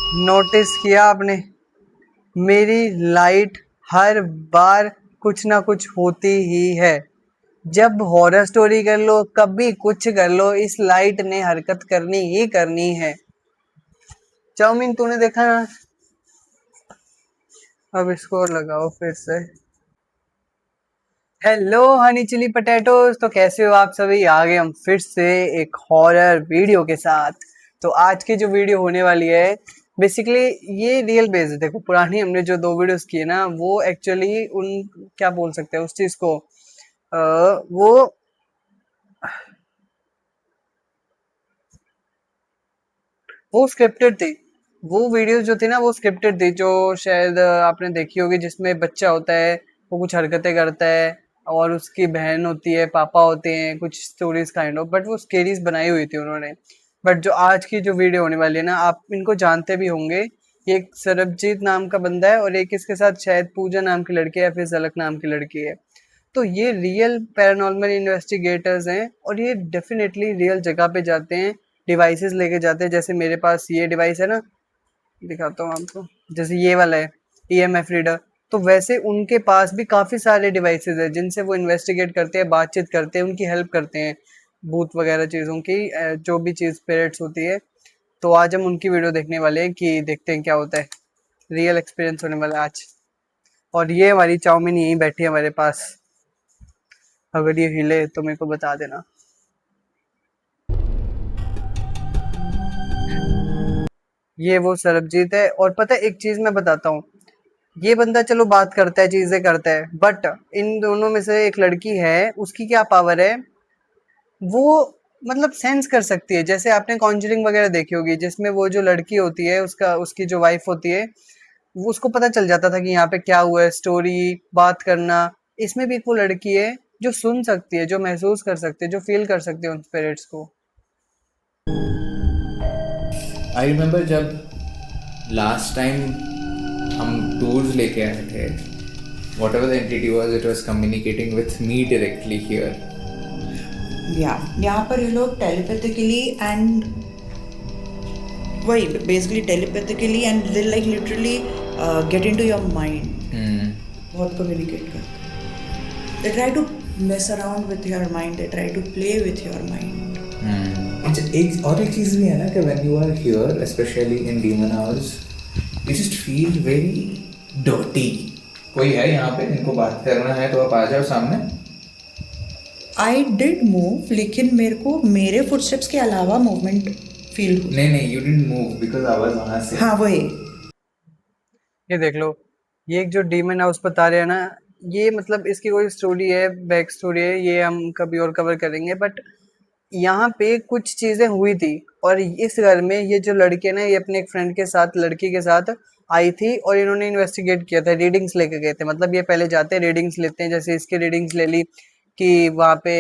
Notice किया आपने, मेरी लाइट हर बार कुछ ना कुछ होती ही है। जब हॉरर स्टोरी कर लो, कभी कुछ कर लो, इस लाइट ने हरकत करनी ही करनी है। चाउमीन तूने देखा ना, अब इसको लगाओ फिर से। हेलो हनी चिली पटेटोज, तो कैसे हो आप सभी? आ गए हम फिर से एक हॉरर वीडियो के साथ। तो आज की जो वीडियो होने वाली है, बेसिकली ये रियल बेस्ड है। देखो, पुरानी हमने जो 2 वीडियोस किए ना, वो एक्चुअली उन क्या बोल सकते हैं उस चीज को, वो स्क्रिप्टेड थी। वो वीडियोस जो थी ना, वो स्क्रिप्टेड थी, जो शायद आपने देखी होगी, जिसमें बच्चा होता है, वो कुछ हरकतें करता है, और उसकी बहन होती है, पापा होते हैं, कुछ स्टोरीज काइंड ऑफ, बट वो स्केरीज बनाई हुई थी उन्होंने। बट जो आज की जो वीडियो होने वाली है ना, आप इनको जानते भी होंगे। ये एक सरबजीत नाम का बंदा है, और एक इसके साथ शायद पूजा नाम की लड़की है, या फिर झलक नाम की लड़की है। तो ये रियल पैरानॉर्मल इन्वेस्टिगेटर्स हैं, और ये डेफिनेटली रियल जगह पे जाते हैं, डिवाइसेस लेके जाते हैं। जैसे मेरे पास ये डिवाइस है ना, दिखाता हूँ आपको, जैसे ये वाला है ईएमएफ रीडर। तो वैसे उनके पास भी काफी सारे डिवाइसेस है, जिनसे वो इन्वेस्टिगेट करते हैं, बातचीत करते हैं, उनकी हेल्प करते हैं, भूत वगैरह चीजों की, जो भी चीज स्पिरिट्स होती है। तो आज हम उनकी वीडियो देखने वाले हैं, कि देखते हैं क्या होता है। रियल एक्सपीरियंस होने वाला है आज। और ये हमारी चाउमीन यहीं बैठी है हमारे पास, अगर ये हिले तो मेरे को बता देना। ये वो सरबजीत है। और पता है, एक चीज मैं बताता हूँ, ये बंदा चलो बात करता है, चीजें करता है, बट इन दोनों में से एक लड़की है, उसकी क्या पावर है, वो मतलब सेंस कर सकती है। जैसे आपने कॉन्जरिंग वगैरह देखी होगी, जिसमें वो जो लड़की होती है, उसकी जो वाइफ होती है, वो उसको पता चल जाता था कि यहाँ पे क्या हुआ है, स्टोरी बात करना। इसमें भी एक वो लड़की है जो सुन सकती है, जो महसूस कर सकती है, जो फील कर सकती है उन स्पिरिट्स को। आई रिमेंबर जब लास्ट टाइम हम टूर्स लेके आए थे, whatever the entity was, it was communicating with me directly here. या यहाँ पर ये लोग टेलीपैथिकली एंड वही basically telepathically and they like literally get into your mind, बहुत कम्युनिकेट करते हैं. They try to mess around with your mind, they try to play with your mind. एक और एक चीज़ भी है ना कि when you are here, specially in demon hours, you just feel very dirty. कोई है यहाँ पे, इनको बात करना है तो आप आ जाओ सामने. आई डिड मूव, लेकिन मेरे को मेरे फुटस्टेप्स के अलावा मूवमेंट फील हुई. नहीं, यू डिडंट मूव बिकॉज आवाज वहां से. हाँ वही. ये देख लो, ये एक जो डीमन हाउस बता रहे हैं ना, ये मतलब इसकी कोई स्टोरी है, बैक स्टोरी है, ये हम कभी और कवर करेंगे। बट यहाँ पे कुछ चीजें हुई थी, और इस घर में ये जो लड़के ना, ये अपने एक फ्रेंड के साथ, लड़की के साथ आई थी, और इन्होंने इन्वेस्टिगेट किया था, रीडिंग्स लेके गए थे। मतलब ये पहले जाते हैं, रीडिंग्स लेते हैं, जैसे इसकी रीडिंग्स ले ली कि वहाँ पे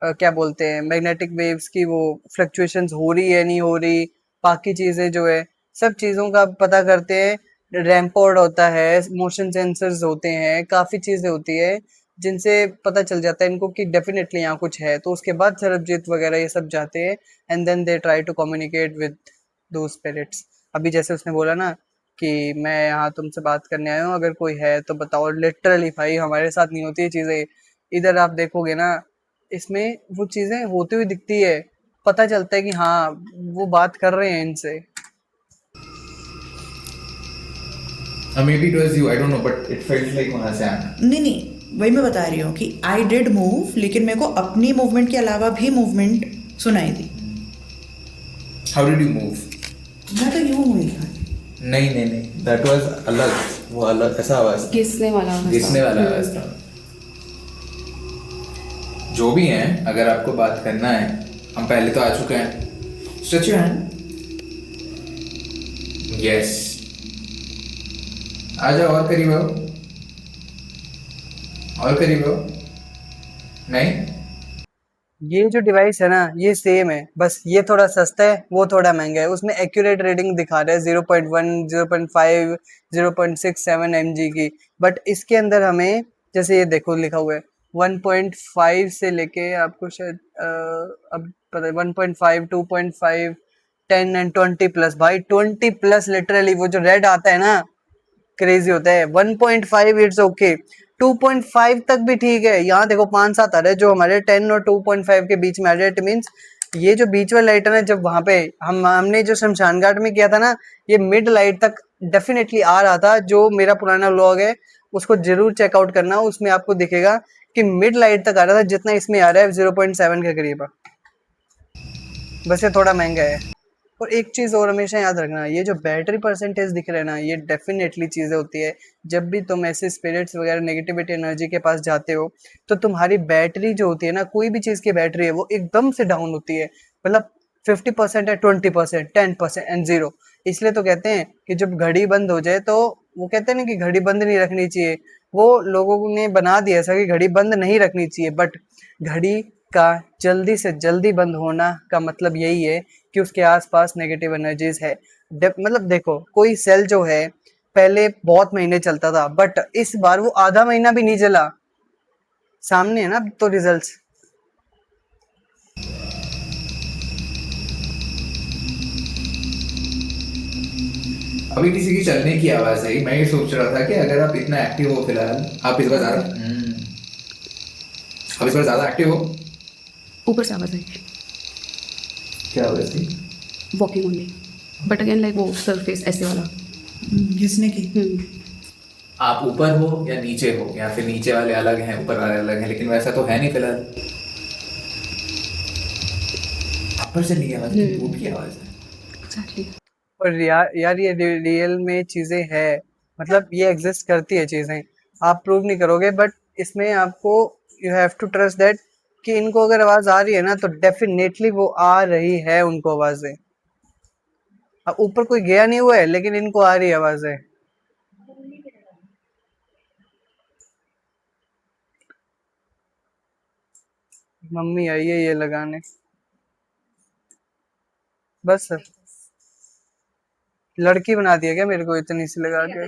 क्या बोलते हैं, मैग्नेटिक वेव्स की वो फ्लक्चुएशंस हो रही है नहीं हो रही, बाकी चीजें जो है, सब चीजों का पता करते हैं। रैमपोर्ट होता है, मोशन सेंसर्स होते हैं, काफी चीजें होती है, जिनसे पता चल जाता है इनको कि डेफिनेटली यहाँ कुछ है। तो उसके बाद सरबजीत वगैरह ये सब जाते हैं, and then they try to communicate with those spirits. अभी जैसे उसने बोला ना कि मैं यहाँ तुमसे बात करने आया हूँ, अगर कोई है तो बताओ। लिटरली भाई हमारे साथ नहीं होती ये चीजें। इधर आप देखोगे ना, इसमें वो चीजें होती हुई दिखती है, पता चलता है कि हाँ वो बात कर रहे हैं इनसे। May be it was you, I don't know, but it felt like वहां से आना. नहीं नहीं, वही मैं बता रही हूँ कि आई डिड मूव, लेकिन मेरे को अपनी मूवमेंट के अलावा भी मूवमेंट सुनाई दी. How did you move? मैं तो यूं हुई था. नहीं, दैट वाज अलग. वो अलग ऐसा आवाज था, घिसने वाला आवाज घिसने था। वाला आवाज था. जो भी हैं, अगर आपको बात करना है, हम पहले तो आ चुके हैं. Stretch your hand. यस, आ जाओ, और करीब आओ, और करीब आओ. नहीं, ये जो डिवाइस है ना, ये सेम है, बस ये थोड़ा सस्ता है, वो थोड़ा महंगा है। उसमें एक्यूरेट रीडिंग दिखा रहा है 0.1, 0.5, 0.67 mg की। बट इसके अंदर हमें, जैसे ये देखो लिखा हुआ है 1.5 से लेके आपको शायद अब पता है 1.5, 2.5, 10 एंड 20 प्लस भाई, 20 प्लस लिटरली। वो जो रेड आता है ना, क्रेजी होता है। 1.5 इट्स ओके, 2.5 तक भी ठीक है। यहाँ देखो 5-7 आ रहे हैं जो हमारे 10 और 2.5 के बीच में आ रहे हैं। इट मीन्स ये जो बीच वाला लाइट है ना, जब वहां पे हमने जो शमशान घाट में किया था ना, ये मिड लाइट तक डेफिनेटली आ रहा था। जो मेरा पुराना व्लॉग है उसको जरूर चेकआउट करना, उसमें आपको दिखेगा कि मिड लाइट तक आ रहा था, जितना इसमें आ रहा है 0.7 के करीब। बस ये थोड़ा महंगा है। और एक चीज और हमेशा याद रखना, ये जो बैटरी परसेंटेज दिख रहा है ना, ये डेफिनेटली चीजें होती है। जब भी तुम ऐसे स्पिरिट्स वगैरह नेगेटिविटी एनर्जी के पास जाते हो, तो तुम्हारी बैटरी जो होती है ना, कोई भी चीज की बैटरी है वो एकदम से डाउन होती है। मतलब 50% है, 20%, 10% एंड जीरो। इसलिए तो कहते हैं कि जब घड़ी बंद हो जाए, तो वो कहते हैं ना कि घड़ी बंद नहीं रखनी चाहिए। वो लोगों ने बना दिया ऐसा कि घड़ी बंद नहीं रखनी चाहिए, बट घड़ी का जल्दी से जल्दी बंद होना का मतलब यही है कि उसके आसपास नेगेटिव एनर्जीज है। मतलब देखो, कोई सेल जो है पहले बहुत महीने चलता था, बट इस बार वो आधा महीना भी नहीं चला। सामने है ना तो रिजल्ट्स। अभी किसी की चलने की आवाज आई। मैं ये सोच रहा था कि अगर आप इतना एक्टिव हो फिलहाल, आप इस बार ज्यादा आप इस बार ज्यादा एक्टिव हो। ऊपर से आवाज आई, क्या आवाज थी? Walking only, but again like वो सरफेस ऐसे वाला। घिसने की। आप ऊपर हो या नीचे हो, या फिर नीचे वाले अलग हैं ऊपर वाले अलग हैं, लेकिन वैसा तो है नहीं फिलहाल। ऊपर से नहीं आवाज, टूट की आवाज है। एग्जैक्टली। और यार ये रियल में चीजें है, मतलब ये एग्जिस्ट करती है चीजें। आप प्रूव नहीं करोगे, बट इसमें आपको you have to trust that कि इनको अगर आवाज आ रही है ना, तो डेफिनेटली वो आ रही है उनको आवाजें। अब ऊपर कोई गया नहीं हुआ है, लेकिन इनको आ रही है आवाजें। मम्मी आई है ये लगाने, बस लड़की बना दिया क्या मेरे को इतनी सी लगा के।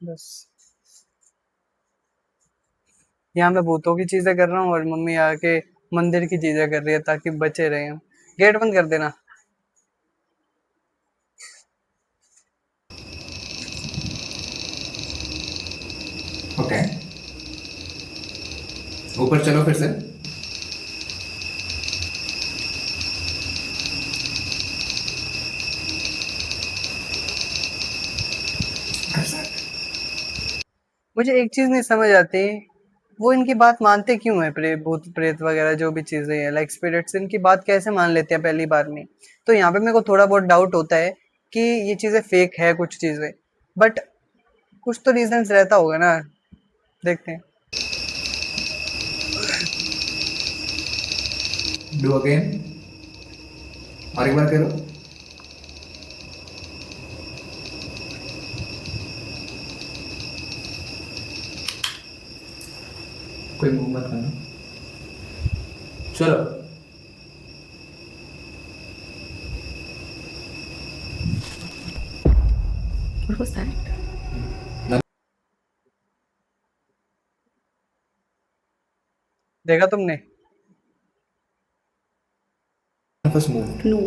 बस यहाँ मैं भूतों की चीजें कर रहा हूँ और मम्मी आके मंदिर की चीजें कर रही है, ताकि बचे रहे हम। गेट बंद कर देना। ओके, ऊपर चलो फिर से। मुझे एक चीज नहीं समझ आती, वो इनकी बात मानते क्यों है? भूत प्रेत वगैरह जो भी चीजें हैं, लाइक स्पिरिट्स, इनकी बात कैसे मान लेते हैं पहली बार में? तो यहाँ पे मेरे को थोड़ा बहुत डाउट होता है कि ये चीजें फेक है कुछ चीजें, बट कुछ तो रीजन रहता होगा ना। देखते हैं। डू अगेन, और एक बार करो। कोई मूव मत करना। चलो, व्हाट वाज दैट? देखा तुमने? First move. नो।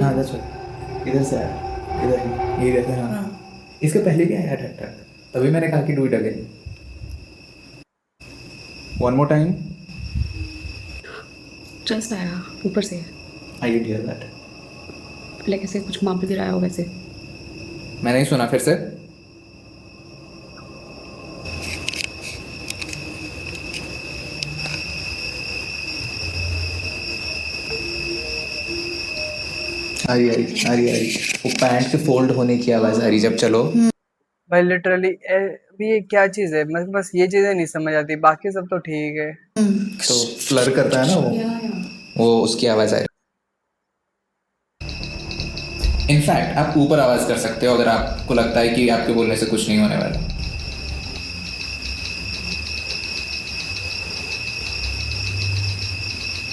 हाँ that's right. इधर से आया, इधर ही, ये कहते हैं। हाँ, इसके पहले भी आया अटैक, तभी मैंने कहा कि do it again. One more time. Just आया ऊपर से, I did here that. Like ऐसे कुछ मार गिराया हो वैसे। मैं नहीं सुना, फिर से। आ रही वो पैंट के फोल्ड होने की आवाज आ रही जब चलो। भाई लिटरली ये क्या चीज है? बस ये चीजें नहीं समझ आती, बाकी सब तो ठीक है। तो फ्लर करता है ना वो उसकी आवाज आए। इनफैक्ट आप ऊपर आवाज कर सकते हो अगर आपको लगता है कि आपके बोलने से कुछ नहीं होने वाला।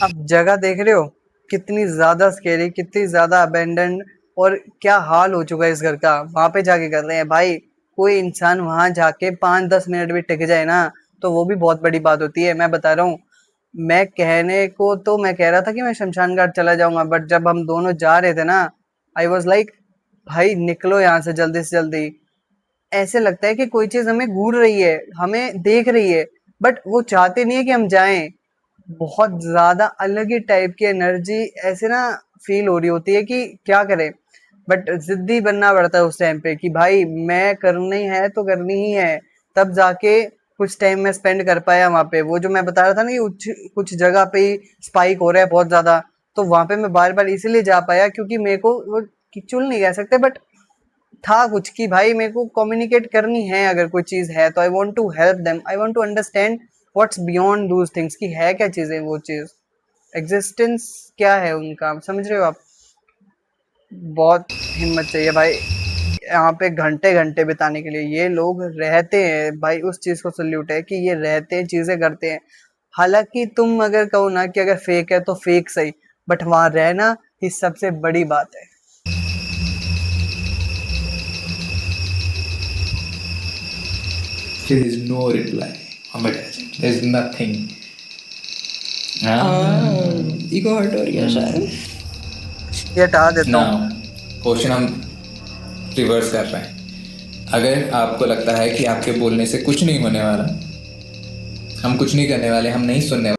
आप जगह देख रहे हो कितनी ज्यादा स्केरी, कितनी ज्यादा अबेंडन, और क्या हाल हो चुका है इस घर का। वहां पे जाके कर रहे हैं भाई। कोई इंसान वहां जाके 5-10 मिनट भी टिक जाए ना, तो वो भी बहुत बड़ी बात होती है। मैं बता रहा हूँ, मैं कहने को तो मैं कह रहा था कि मैं शमशान घाट चला जाऊंगा, बट जब हम दोनों जा रहे थे ना, आई वॉज लाइक भाई निकलो यहाँ से जल्दी से जल्दी। ऐसे लगता है कि कोई चीज हमें घूर रही है, हमें देख रही है, बट वो चाहते नहीं है कि हम जाएं। बहुत ज्यादा अलग ही टाइप की एनर्जी ऐसे ना फील हो रही होती है कि क्या करें, बट जिद्दी बनना पड़ता है उस टाइम पे कि भाई मैं करनी है तो करनी ही है। तब जाके कुछ टाइम में स्पेंड कर पाया वहां पे। वो जो मैं बता रहा था ना कि कुछ जगह पे ही स्पाइक हो रहा है बहुत ज्यादा, तो वहां पे मैं बार बार इसीलिए जा पाया क्योंकि मेरे को वो चुल नहीं कह सकते, बट था कुछ कि भाई मेरे को कम्युनिकेट करनी है। अगर कोई चीज है तो I want to help them, I want to understand what's beyond those things, की है क्या चीजें, वो चीज एग्जिस्टेंस क्या है उनका, समझ रहे हो आप। बहुत हिम्मत चाहिए भाई यहाँ पे घंटे घंटे बिताने के लिए। ये लोग रहते हैं भाई, उस चीज को सल्यूट है कि ये रहते हैं, चीजें करते हैं। हालांकि तुम अगर कहो ना कि अगर फेक है तो फेक सही, बट वहां रहना ही सबसे बड़ी बात है। There is no reply. There is nothing. Ego hurt हो रही है शायद। ये हटा देता Now, हूँ। क्वेश्चन हम रिवर्स कर रहे हैं। अगर आपको लगता है कि आपके बोलने से कुछ नहीं होने वाला, हम कुछ नहीं करने वाले, हम नहीं सुनने वाले,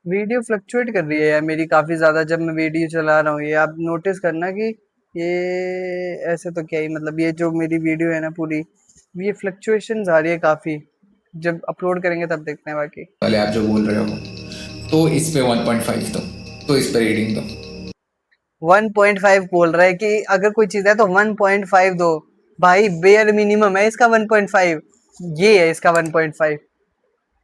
वीडियो फ्लक्चुएट कर रही है यार मेरी काफी ज्यादा जब मैं वीडियो चला रहा हूँ। ये आप नोटिस करना कि ये ऐसे तो क्या ही, मतलब ये जो मेरी वीडियो है ना पूरी, ये फ्लक्चुएशंस आ रही है काफी। जब अपलोड करेंगे तब देखते हैं बाकी। आप जो बोल रहे हो, तो इस पे 1.5 दो, तो इस पे रेटिंग दो। 1.5 बोल रहा है कि अगर कोई चीज है तो 1.5 दो। भाई बेयर मिनिमम है इसका 1.5। ये है इसका 1.5।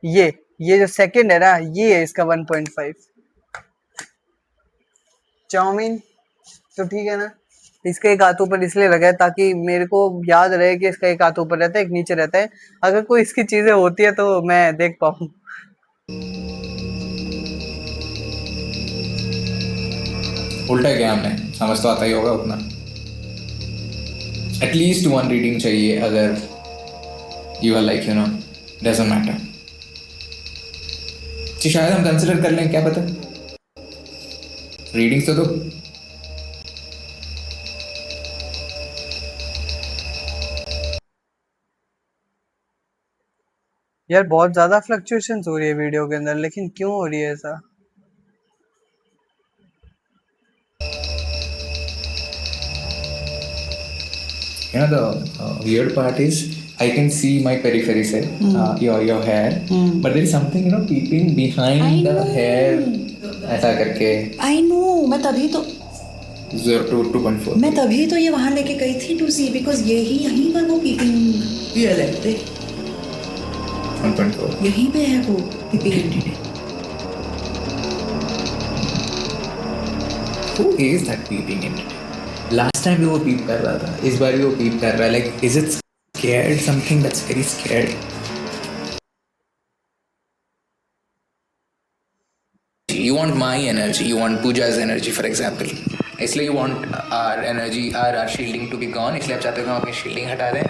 ये जो सेकंड है ना, ये है इसका 1.5। चाउमीन तो ठीक है ना, इसका एक हाथ ऊपर इसलिए लगा है ताकि मेरे को याद रहे कि इसका एक हाथ ऊपर रहता है एक नीचे रहता है। अगर कोई इसकी चीजें होती है तो मैं देख पाऊँ। उल्टा क्या हमने, समझ तो आता ही होगा उतना। एटलीस्ट 1 रीडिंग चाहिए अगर you are like doesn't matter. शायद हम कंसिडर कर लें, क्या पता। रीडिंग्स तो दो। यार बहुत ज्यादा फ्लक्चुएशंस हो रही है वीडियो के अंदर, लेकिन क्यों हो रही है ऐसा। The weird part is I can see my periphery say your hair, but there is something peeping behind the hair ऐसा करके। आई नो, मैं तभी तो 0 to 2.4 मैं तभी तो ये वहां लेके गई थी टू सी, बिकॉज यही यहीं पर वो पीपिंग ये लगते 1.4 यहीं पे है वो peeping entity. Who is that peeping entity? Last time भी वो peep कर रहा था, इस बार भी वो peep कर रहा है। Like, is it scared? Something that's very scared. You want my energy, you want Pooja's energy, for example. इसलिए you want our energy, our shielding to be gone. इसलिए आप चाहते हो कि हम अपनी shielding हटा दें।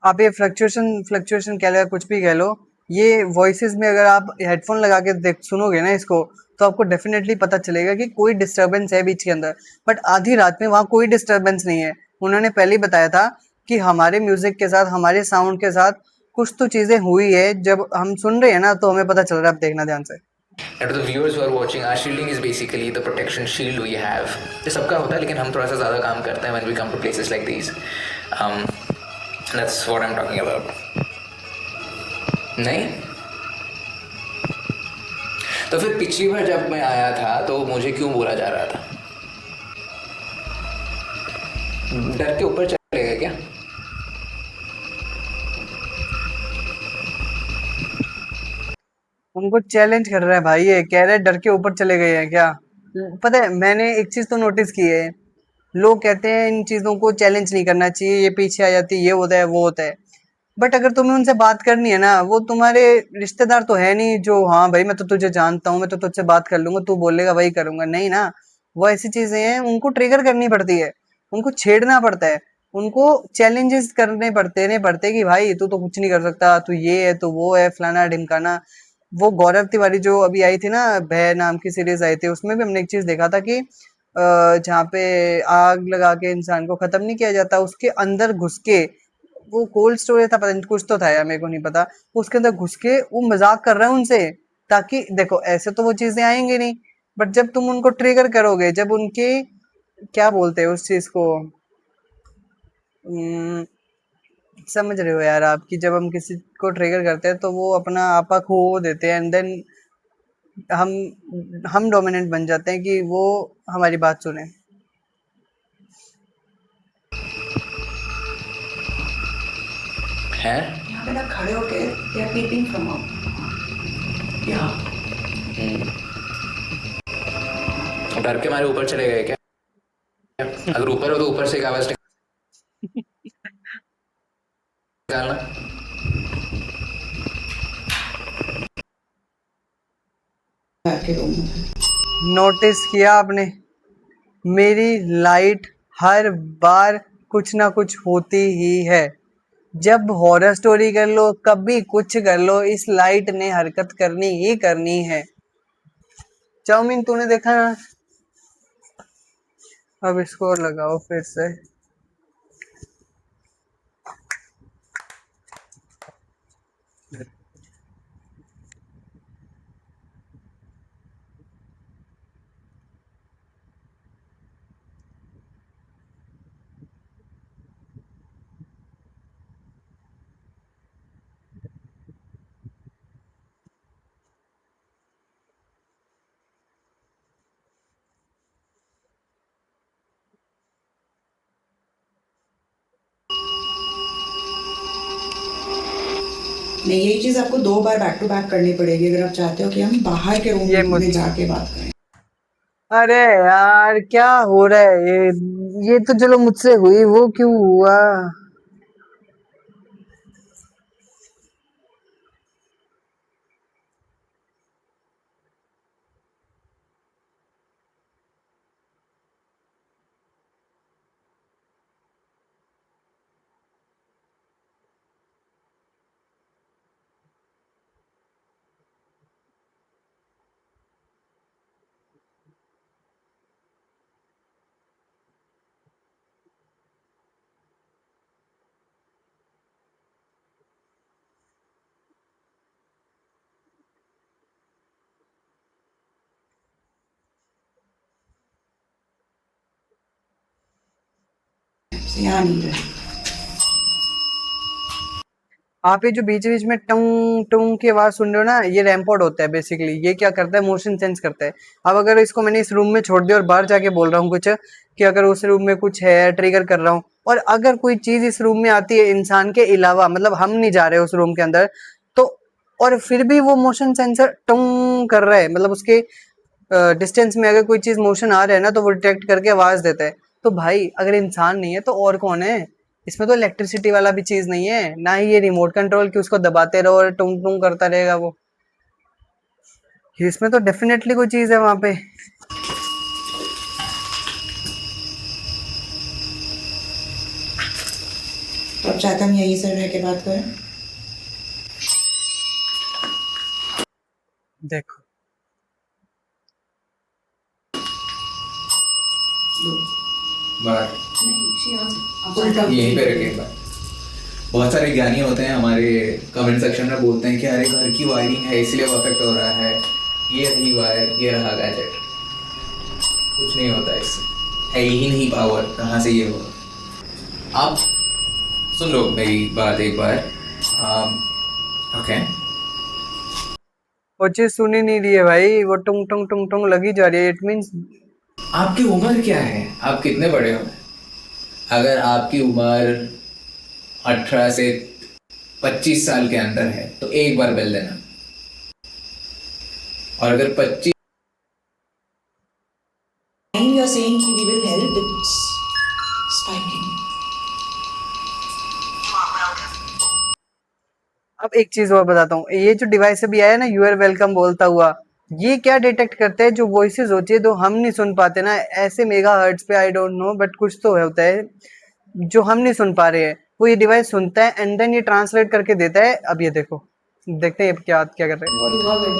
आप ये फ्लक्चुएशन कह लो, कुछ भी कह लो, ये वॉइसेस में अगर आप हेडफोन लगा के देख सुनोगे ना इसको, तो आपको डेफिनेटली पता चलेगा कि कोई डिस्टरबेंस है बीच के अंदर। बट आधी रात में वहाँ कोई डिस्टरबेंस नहीं है। उन्होंने पहले ही बताया था कि हमारे म्यूजिक के साथ, हमारे साउंड के साथ कुछ तो चीजें हुई है। जब हम सुन रहे हैं ना तो हमें पता चल रहा है। आप देखना ध्यान से। And to the viewers who are watching, our shielding is basically the protection shield we have. ये सबका होता है, लेकिन हम थोड़ा सा ज़्यादा काम करते हैं when we come to places like these. That's what I'm talking about. नहीं? तो फिर पिछली बार जब मैं आया था तो मुझे क्यों बोला जा रहा था? डर के ऊपर चले गए क्या? उनको चैलेंज कर रहा है भाई, ये कह रहे हैं डर के ऊपर चले गए हैं क्या। पता है मैंने एक चीज तो नोटिस की है, लोग कहते हैं इन चीजों को चैलेंज नहीं करना चाहिए, ये पीछे आ जाती है, ये होता है वो होता है। बट अगर तुम्हें उनसे बात करनी है ना, वो तुम्हारे रिश्तेदार तो है नहीं जो हाँ भाई मैं तो तुझे जानता हूँ, मैं तो तुझसे बात कर लूंगा, तू बोलेगा वही करूंगा, नहीं ना। वो ऐसी चीजें हैं, उनको ट्रिगर करनी पड़ती है, उनको छेड़ना पड़ता है, उनको चैलेंजेस करने पड़ते कि भाई तू तो कुछ नहीं कर सकता, तू ये है, तू वो है, फलाना ढिमकाना। वो गौरव तिवारी जो अभी आई थी ना, भय नाम की सीरीज आई थी, उसमें भी हमने एक चीज देखा था कि जहाँ पे आग लगा के इंसान को खत्म नहीं किया जाता, उसके अंदर घुस के, वो कोल्ड स्टोरेज था, पता नहीं कुछ तो था यार, मेरे को नहीं पता, उसके अंदर घुस के वो मजाक कर रहा है उनसे, ताकि देखो ऐसे तो वो चीजें आएंगी नहीं, बट जब तुम उनको ट्रिगर करोगे, जब उनके क्या बोलते हैं उस चीज को, उम, समझ रहे हो यार आप, कि जब हम किसी को ट्रिगर करते हैं तो वो अपना आपा खो देते हैं, एंड देन हम हम डोमिनेंट बन जाते हैं कि वो हमारी बात सुने। है यहाँ पे ना खड़े होके they are peeping from out. यहाँ डर के मारे ऊपर चले गए क्या? अगर ऊपर हो तो ऊपर से एक आवाज निकालना। के रूम में नोटिस किया आपने, मेरी लाइट हर बार कुछ ना कुछ होती ही है, जब हॉरर स्टोरी कर लो, कभी कुछ कर लो, इस लाइट ने हरकत करनी ही करनी है। चाउमीन तूने देखा ना, अब इसको लगाओ फिर से। नहीं, यही चीज आपको 2 बार बैक टू बैक करनी पड़ेगी अगर आप चाहते हो कि हम बाहर के ये रूम मुझ में जाके बात करें। अरे यार क्या हो रहा है ये तो चलो मुझसे हुई, वो क्यों हुआ? यहाँ नहीं रहे। आप ये जो बीच बीच में टंग टंग की आवाज सुन रहे हो ना, ये रैमपॉड होता है बेसिकली। ये क्या करता है, मोशन सेंस करता है। अब अगर इसको मैंने इस रूम में छोड़ दिया और बाहर जाके बोल रहा हूँ कुछ, कि अगर उस रूम में कुछ है, ट्रिगर कर रहा हूँ, और अगर कोई चीज इस रूम में आती है इंसान के अलावा, मतलब हम नहीं जा रहे उस रूम के अंदर, तो और फिर भी वो मोशन सेंसर टंग कर रहा है, मतलब उसके डिस्टेंस में अगर कोई चीज मोशन आ रहा है ना, तो वो डिटेक्ट करके आवाज देता है। तो भाई अगर इंसान नहीं है तो और कौन है? इसमें तो इलेक्ट्रिसिटी वाला भी चीज नहीं है, ना ही ये रिमोट कंट्रोल कि उसको दबाते रहो और टुंग टुंग करता रहेगा वो। इसमें तो डेफिनेटली कोई चीज है वहां पे। तो अब चाहते हम यहीं से रह के बात करें। देखो बाहर उल्टा यहीं पे रखे बाहर। बहुत सारे ज्ञानी होते हैं हमारे कमेंट सेक्शन में, बोलते हैं कि अरे घर की वायरिंग है इसलिए परफेक्ट हो रहा है, ये रही वायर, ये रहा गैजेट। कुछ नहीं होता इससे, है ही नहीं पावर, कहाँ से ये होगा। आप सुन लो मेरी बात एक बार। ओके वो चीज सुनी नहीं रही है भाई, वो टुंग टुंग टुंग टुंग लगी जा रही है। इट मीन्स आपकी उम्र क्या है, आप कितने बड़े हो? अगर आपकी उम्र 18 से 25 साल के अंदर है तो एक बार बेल देना, और अगर 25 you are saying कि we will help, it's spiking. अब एक चीज और बताता हूँ, ये जो डिवाइस अभी आया ना, यू आर वेलकम बोलता हुआ, ये क्या डिटेक्ट करता है? जो वॉइसेस होती है तो हम नहीं सुन पाते ना, ऐसे मेगा हर्ट्ज पे, आई डोंट नो, बट कुछ तो होता है। जो हम नहीं सुन पा रहे हैं वो ये डिवाइस सुनता है एंड देन ये ट्रांसलेट करके देता है। अब ये देखो, देखते हैं क्या क्या कर रहे हैं।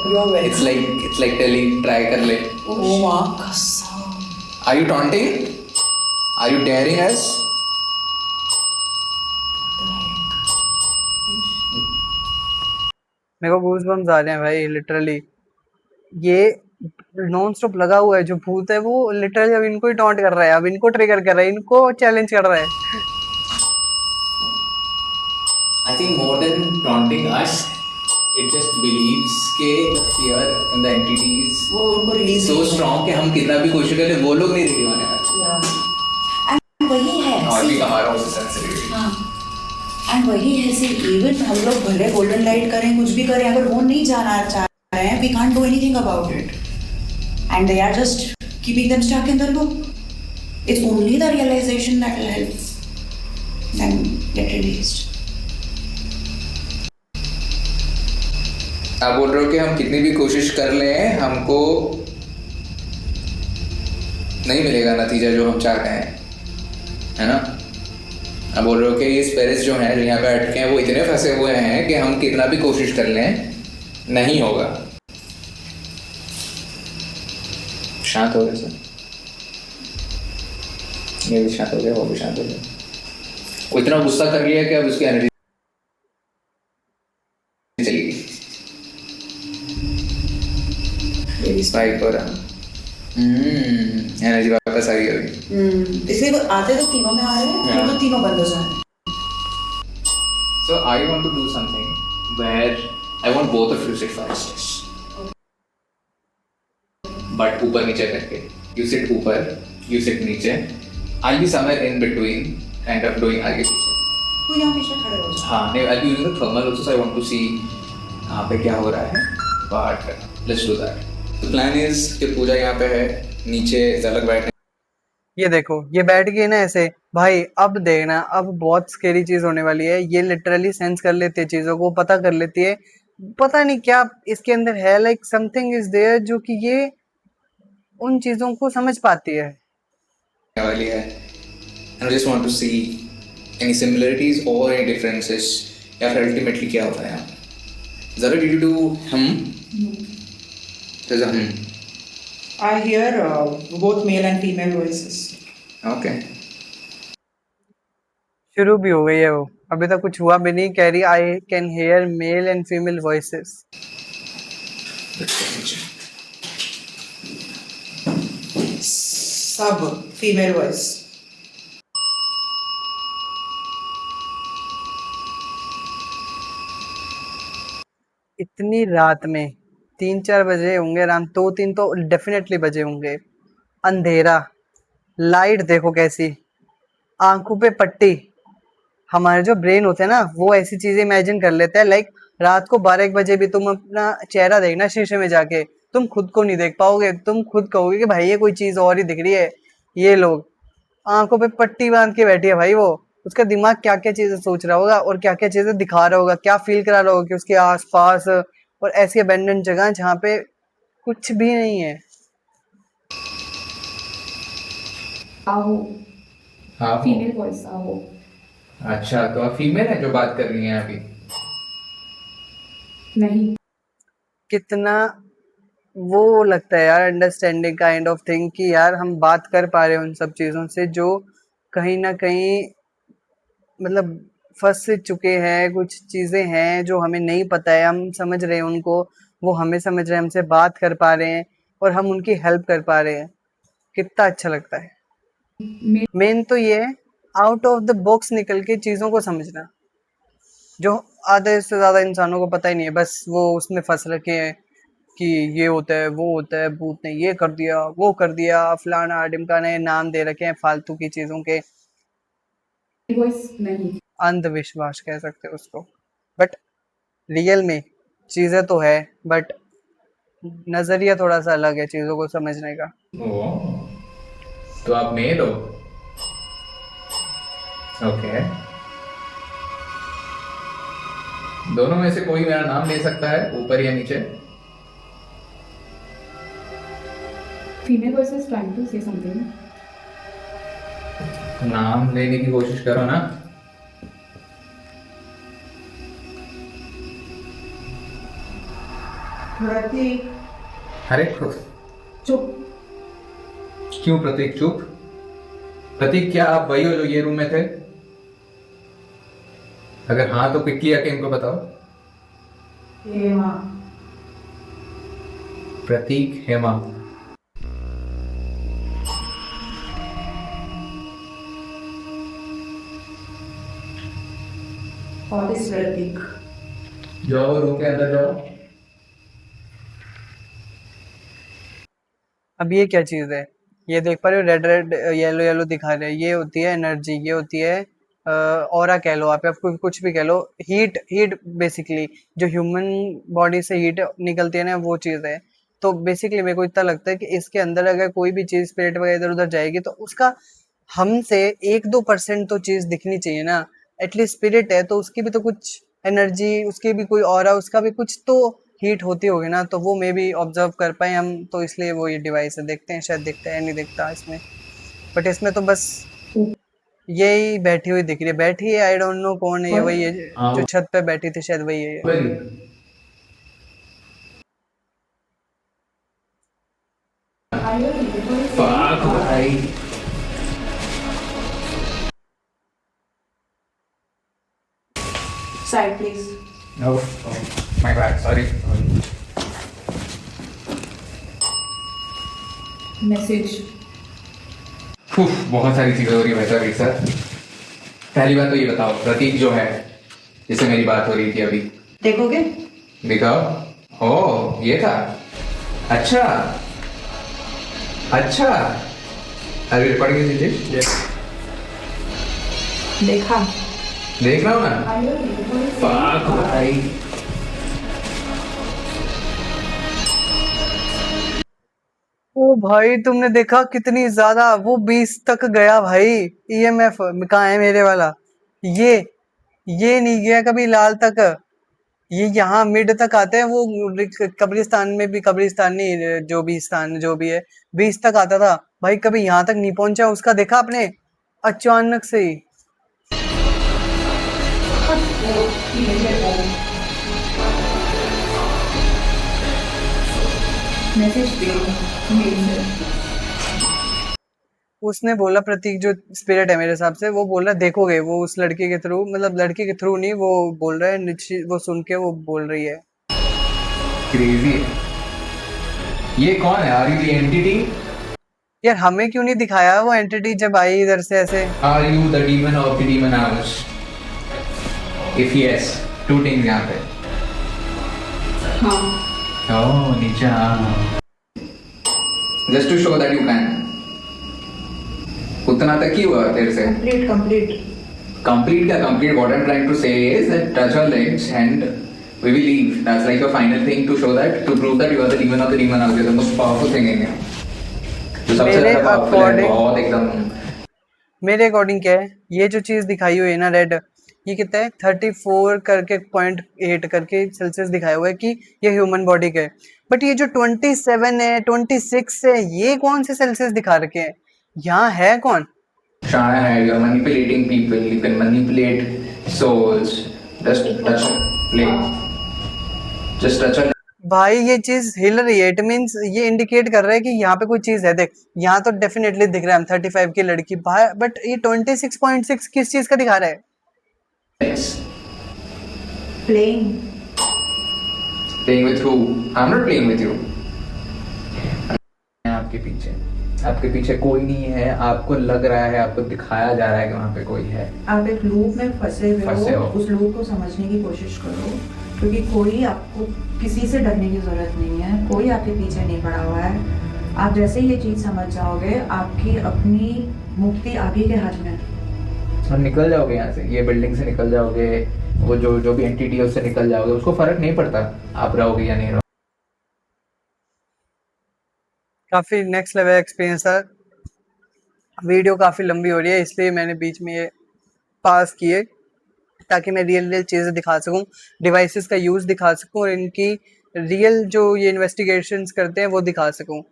You are very. It's like telling try कर ले. Oh माँ कसम. Are you taunting? Are you daring us? मेरे को गूज़बम्स आ रहे हैं भाई लिटरली। ये नॉन स्टॉप लगा हुआ है, जो भूत है वो लिटरली अब इनको ही टॉन्ट कर रहा है, अब इनको ट्रिगर कर रहा है, इनको चैलेंज कर रहा है। I think more than taunting us, it just believes के the fear in the entities वो उनको रिलीज so strong कि हम कितना भी कोशिश करें वो लोग नहीं रेडी होने वाले. एंड वही है. और भी See, हमारा उससे सेंसिटिविटी. हाँ. एंड वही है. सी इवन हम लोग भले गोल्डन लाइट करें कुछ भी करें, अगर वो नहीं जाना चाह रहे हैं, we can't do anything about it and they are just keeping them stuck in the loop. It's only the realisation that will help them get released. आप बोल रहे हो कि हम कितनी भी कोशिश कर लें हमको नहीं मिलेगा नतीजा जो हम चाह रहे हैं, है ना? आप बोल रहे हो कि ये स्पिरिट्स जो हैं जो यहाँ पे अटके हैं वो इतने फंसे हुए हैं कि हम कितना भी कोशिश कर लें नहीं होगा. शांत हो गए सर, ये भी शांत हो गया, वो भी शांत हो गया. वो इतना गुस्सा कर लिया कि अब उसकी एनर्जी चली गई. स्पाइक हो रहा, एनर्जी वापस आ गई अभी. इसलिए वो आते तो तीनों में आ रहे हैं, फिर तो तीनों बंद हो जा रहे हैं. So I want to do something where I want both of you sit first. But ऊपर नीचे करके. You sit ऊपर, you sit नीचे. I'll be somewhere in between, kind of doing आगे पीछे. तो यहाँ पीछे खड़े हो जाओ. हाँ, नहीं, I'll be using the thermal also, so I want to see यहाँ पे क्या हो रहा है. But let's do that. The plan is कि पूजा यहाँ पे है, नीचे झलक बैठने. ये देखो, ये बैठ गई ना ऐसे भाई। अब देखना, अब बहुत स्केरी चीज होने वाली है। ये लिटरली सेंस कर लेती है चीजों को, पता कर लेती है, पता नहीं क्या इसके अंदर है, लाइक समथिंग इज देयर जो कि ये उन चीजों को समझ पाती है। वाली है. And I just want to see any similarities or any differences. या फिर ultimately क्या होता है यहाँ. Zara, did you do hum? There's a hum. I hear both male and female voices. Okay. शुरू भी हो गई है वो, अभी तक कुछ हुआ भी नहीं। कह रही I can hear male and female voices. सब फीमेल वॉइस. इतनी रात में 3-4 बजे होंगे आराम, 2-3 तो डेफिनेटली बजे होंगे। अंधेरा, लाइट देखो कैसी, आंखों पे पट्टी। हमारे जो ब्रेन होते हैं ना वो ऐसी चीजें इमेजिन कर लेता है, लाइक रात को 12-1 बजे भी तुम अपना चेहरा देखना शीशे में जाके, तुम खुद को नहीं देख पाओगे, तुम खुद कहोगे कि भाई ये कोई चीज और ही दिख रही है। ये लोग आंखों पे पट्टी बांध के बैठी है भाई, वो उसका दिमाग क्या क्या चीजें सोच रहा होगा और क्या क्या चीजें दिखा रहा होगा, क्या फील करा रहा होगा कि उसके आसपास और ऐसी अबेंडन जगह जहाँ पे कुछ भी नहीं है। आहो, हाँ. फीमेल वॉइस आहो. अच्छा, तो आप फीमेल है जो बात कर रही हैं अभी? नहीं. कितना वो लगता है यार अंडरस्टैंडिंग काइंड ऑफ थिंग कि यार हम बात कर पा रहे हैं उन सब चीज़ों से जो कहीं ना कहीं मतलब फंस चुके हैं। कुछ चीज़ें हैं जो हमें नहीं पता है, हम समझ रहे हैं उनको, वो हमें समझ रहे हैं, हमसे बात कर पा रहे हैं और हम उनकी हेल्प कर पा रहे हैं। कितना अच्छा लगता है। मेन तो ये है आउट ऑफ द बॉक्स निकल के चीज़ों को समझना, जो आधे से ज़्यादा इंसानों को पता ही नहीं है। बस वो उसमें फंस रखे हैं कि ये होता है, वो होता है, भूत ने ये कर दिया, वो कर दिया, फलाना ढिमकाना नाम दे रखे हैं फालतू की चीज़ों के। वॉइस नहीं. अंधविश्वास कह सकते हो उसको, बट रियल में चीज़ें तो है, बट नज़रिया थोड़ा सा अलग है चीज़ों को समझने का। ओह, तो आप मेल हो? ओके. दोनों में से कोई मेरा नाम ले सकता है, ऊपर या नीचे? Female voice is trying to say something. नाम लेने की कोशिश करो ना। प्रतीक अरे चुप। क्यों प्रतीक चुप? प्रतीक क्या आप वही हो जो ये रूम में थे? अगर हाँ तो क्विकली आके इनको बताओ। हेमा। प्रतीक हेमा। और इस प्रतीक जाओ रूम के अंदर जाओ। अब ये क्या चीज़ है? ये देख पा रहे हो, रेड रेड येलो येलो दिखा रहे हैं, ये होती है एनर्जी, ये होती है ऑरा कह लो आप, या फिर कुछ भी कह लो, हीट हीट बेसिकली जो ह्यूमन बॉडी से हीट निकलती है ना, वो चीज़ है। तो बेसिकली मेरे को इतना लगता है कि इसके अंदर अगर कोई भी चीज़ स्पिरिट वगैरह इधर उधर जाएगी तो उसका हमसे 1-2% तो चीज़ दिखनी चाहिए ना। एटलीस्ट स्पिरिट है तो उसकी भी तो कुछ एनर्जी, उसकी भी कोई ऑरा, उसका भी कुछ तो हीट होती होगी ना, तो वो मे बी ऑब्जर्व कर पाए हम, तो इसलिए वो ये डिवाइस है। देखते हैं शायद दिखता है या नहीं दिखता इसमें, बट इसमें तो बस यही बैठी हुई दिख रही है। बैठी है, आई डोंट नो कौन है ये, वही है जो छत पे बैठी थी, शायद वही है ये। Fuck भाई। Side please. Oh, my bad, sorry. Message. बहुत सारी चीजें हो रही है भाई साहब एक साथ। पहली बात तो ये बताओ, प्रतीक जो है जिससे मेरी बात हो रही थी अभी, देखोगे? दिखाओ। ओ ये था। अच्छा अच्छा। अरे रिकॉर्डिंग इज इट? देखा। देख रहा हूँ ना। Fuck भाई। ओ भाई, तुमने देखा कितनी ज्यादा, वो 20 तक गया भाई। ईएमएफ कहाँ है मेरे वाला? ये ये नहीं गया कभी लाल तक। ये यहाँ मिड तक आते हैं, वो कब्रिस्तान में भी, कब्रिस्तान नहीं, जो भी स्थान जो भी है, 20 तक आता था भाई, कभी यहाँ तक नहीं पहुंचा। उसका देखा आपने? अचानक से ही। मैसेज दे। उसने बोला, प्रतीक जो स्पिरिट है मेरे हिसाब से, वो बोल रहा है देखोगे, वो उस लड़के के थ्रू, मतलब लड़के के थ्रू नहीं, वो बोल रहा है वो सुन के वो बोल रही है। क्रेजी है। ये कौन है? Are you the entity? यार हमें क्यों नहीं दिखाया वो एंटिटी जब आई इधर से ऐसे? Are you the demon of the demon house? If yes, two things यहाँ पे। हाँ। ओह नीचे हाँ। Just to show that you can. उतना तक ही हुआ तेरे से? Complete complete. Complete क्या complete? What I'm trying to say is that touch our legs and we will leave. That's like your final thing to show that, to prove that you are the demon of the demon house. You're the most powerful thing in here. जो सबसे मेरे ज्यादा powerful है, according- बहुत एकदम। मेरे according क्या है, ये जो चीज दिखाई हुई है ना रेड, ये कितना है, 34 करके 0.8 करके सेल्सियस दिखाया हुआ है कि ये ह्यूमन बॉडी का है। बट ये जो 27 है, 26 है, ये कौन से सेल्सियस दिखा रखे हैं? यहाँ है कौन? शाना है, you're manipulating people. You can manipulate souls. Just touch, play. Just touch a भाई ये चीज हिल रही है, इट मीन्स ये इंडिकेट कर रहा है कि यहाँ पे कोई चीज है। देख यहाँ तो डेफिनेटली दिख रहा है, 35 की लड़की भाई, बट ये 26.6 किस चीज का दिखा रहा है? legs. Playing. Playing with who? I'm not playing with you. आपके पीछे कोई नहीं है, आपको लग रहा है, आपको दिखाया जा रहा है कि वहाँ पे कोई है। आप एक लूप में फंसे फंसे हो, हो। उस लूप को समझने की कोशिश करो, क्योंकि कोई आपको किसी से डरने की जरूरत नहीं है, कोई आपके पीछे नहीं पड़ा हुआ है। आप जैसे ही ये चीज समझ जाओगे, आपकी अपनी मुक्ति आगे के हाथ में है। और निकल जाओगे यहाँ से, ये बिल्डिंग से निकल जाओगे, वो जो भी एंटिटी है उससे निकल जाओगे, उसको फर्क नहीं पड़ता आप रहोगे या नहीं रहोगे। काफी नेक्स्ट लेवल एक्सपीरियंस था। वीडियो काफी लंबी हो रही है, इसलिए मैंने बीच में ये पास किए, ताकि मैं रियल रियल चीज़ें दिखा सकूं, डिवाइसेस का यूज़ दिखा सकूं, और इनकी रियल जो ये इन्वेस्टिगेशंस करते हैं वो दिखा सकूं।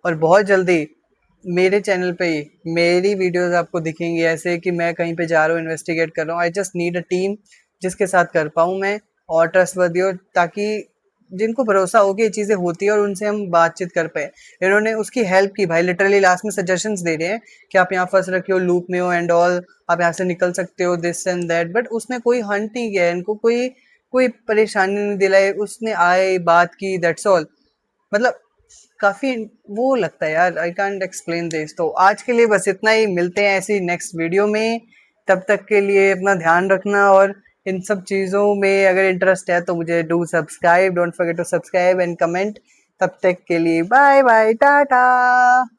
और बहुत जल्दी मेरे चैनल पे ही मेरी वीडियोस आपको दिखेंगी ऐसे कि मैं कहीं पे जा रहा हूँ, इन्वेस्टिगेट कर रहा हूँ। I just need a team जिसके साथ कर पाऊँ मैं, और ट्रस्टवर्दी हो, ताकि जिनको भरोसा हो कि ये चीज़ें होती है और उनसे हम बातचीत कर पाए। इन्होंने उसकी हेल्प की भाई, लिटरली लास्ट में सजेशंस दे रहे हैं कि आप यहाँ फंस रखे हो, लूप में हो एंड ऑल, आप यहाँ से निकल सकते हो, दिस एंड दैट, बट उसने कोई हंट नहीं किया, इनको कोई कोई परेशानी नहीं दिलाई, उसने आए बात की, दैट्स ऑल। मतलब काफी वो लगता है यार, आई कांट एक्सप्लेन दिस। तो आज के लिए बस इतना ही, मिलते हैं ऐसी नेक्स्ट वीडियो में। तब तक के लिए अपना ध्यान रखना, और इन सब चीज़ों में अगर इंटरेस्ट है तो मुझे do subscribe, don't forget to subscribe and comment. तब तक के लिए बाय बाय, टाटा।